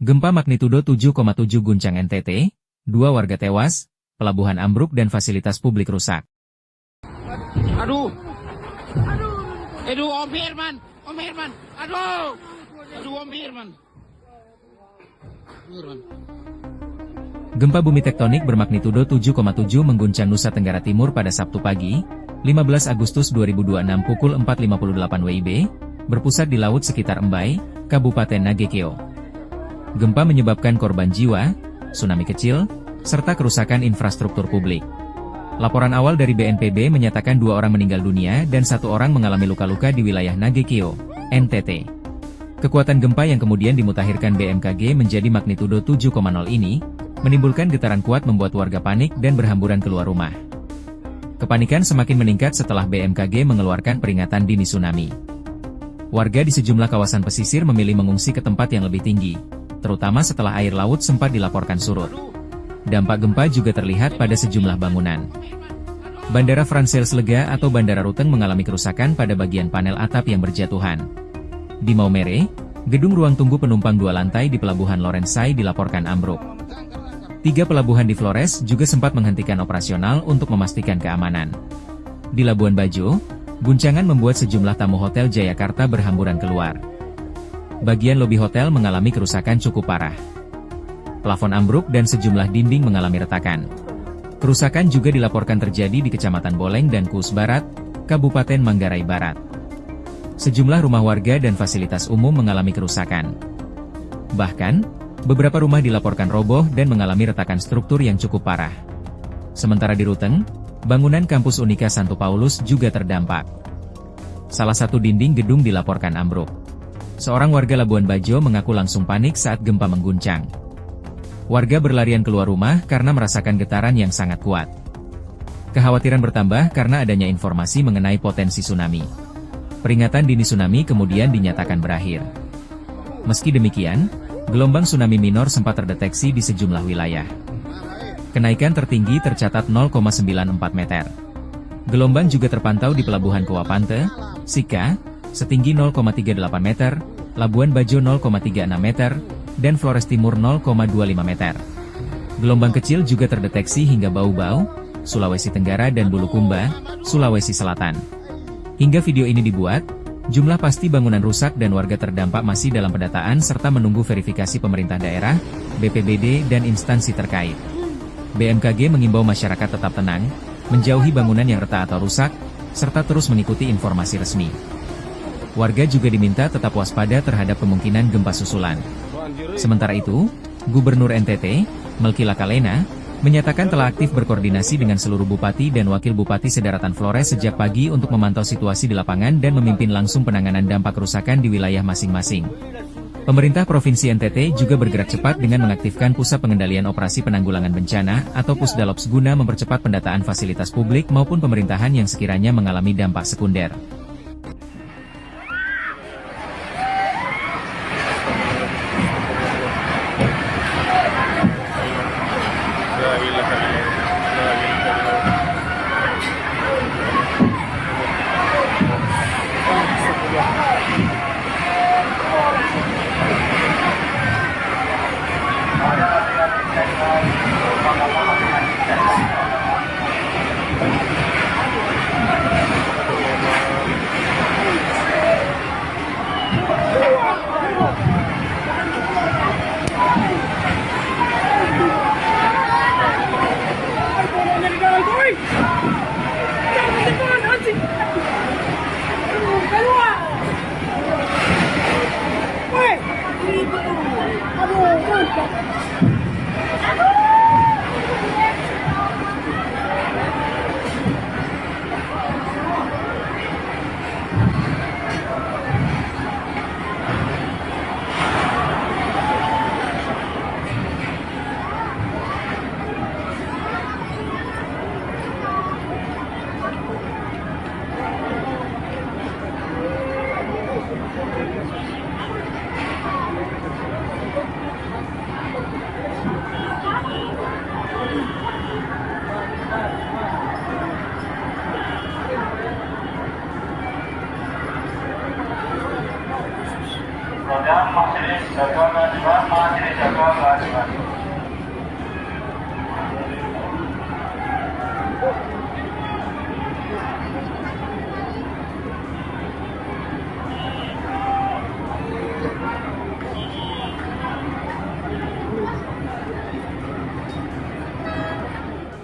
Gempa magnitudo 7,7 guncang NTT, 2 warga tewas, pelabuhan ambruk dan fasilitas publik rusak. Aduh. Aduh, Om Firman. Aduh. Om Firman. Gempa bumi tektonik bermagnitudo 7,7 mengguncang Nusa Tenggara Timur pada Sabtu pagi, 15 Agustus 2026 pukul 4.58 WIB, berpusat di laut sekitar Embai, Kabupaten Nagekeo. Gempa menyebabkan korban jiwa, tsunami kecil, serta kerusakan infrastruktur publik. Laporan awal dari BNPB menyatakan 2 orang meninggal dunia dan 1 orang mengalami luka-luka di wilayah Nagekeo, NTT. Kekuatan gempa yang kemudian dimutakhirkan BMKG menjadi magnitudo 7,0 ini, menimbulkan getaran kuat membuat warga panik dan berhamburan keluar rumah. Kepanikan semakin meningkat setelah BMKG mengeluarkan peringatan dini tsunami. Warga di sejumlah kawasan pesisir memilih mengungsi ke tempat yang lebih tinggi, terutama setelah air laut sempat dilaporkan surut. Dampak gempa juga terlihat pada sejumlah bangunan. Bandara Fransels Lega atau Bandara Ruteng mengalami kerusakan pada bagian panel atap yang berjatuhan. Di Maumere, gedung ruang tunggu penumpang 2 lantai di Pelabuhan Lorenzai dilaporkan ambruk. 3 pelabuhan di Flores juga sempat menghentikan operasional untuk memastikan keamanan. Di Labuan Bajo, guncangan membuat sejumlah tamu hotel Jayakarta berhamburan keluar. Bagian lobi hotel mengalami kerusakan cukup parah. Plafon ambruk dan sejumlah dinding mengalami retakan. Kerusakan juga dilaporkan terjadi di Kecamatan Boleng dan Kuus Barat, Kabupaten Manggarai Barat. Sejumlah rumah warga dan fasilitas umum mengalami kerusakan. Bahkan, beberapa rumah dilaporkan roboh dan mengalami retakan struktur yang cukup parah. Sementara di Ruteng, bangunan kampus Unika Santo Paulus juga terdampak. Salah satu dinding gedung dilaporkan ambruk. Seorang warga Labuan Bajo mengaku langsung panik saat gempa mengguncang. Warga berlarian keluar rumah karena merasakan getaran yang sangat kuat. Kekhawatiran bertambah karena adanya informasi mengenai potensi tsunami. Peringatan dini tsunami kemudian dinyatakan berakhir. Meski demikian, gelombang tsunami minor sempat terdeteksi di sejumlah wilayah. Kenaikan tertinggi tercatat 0,94 meter. Gelombang juga terpantau di Pelabuhan Kawapante, Sika, setinggi 0,38 meter, Labuan Bajo 0,36 meter, dan Flores Timur 0,25 meter. Gelombang kecil juga terdeteksi hingga Bau-Bau, Sulawesi Tenggara dan Bulukumba, Sulawesi Selatan. Hingga video ini dibuat, jumlah pasti bangunan rusak dan warga terdampak masih dalam pendataan serta menunggu verifikasi pemerintah daerah, BPBD dan instansi terkait. BMKG mengimbau masyarakat tetap tenang, menjauhi bangunan yang retak atau rusak, serta terus mengikuti informasi resmi. Warga juga diminta tetap waspada terhadap kemungkinan gempa susulan. Sementara itu, Gubernur NTT, Melki Lakalena, menyatakan telah aktif berkoordinasi dengan seluruh bupati dan wakil bupati sedaratan Flores sejak pagi untuk memantau situasi di lapangan dan memimpin langsung penanganan dampak kerusakan di wilayah masing-masing. Pemerintah Provinsi NTT juga bergerak cepat dengan mengaktifkan Pusat Pengendalian Operasi Penanggulangan Bencana atau Pusdalops guna mempercepat pendataan fasilitas publik maupun pemerintahan yang sekiranya mengalami dampak sekunder.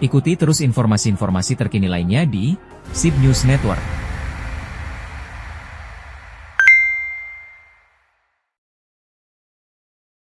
Ikuti terus informasi-informasi terkini lainnya di SIB News Network.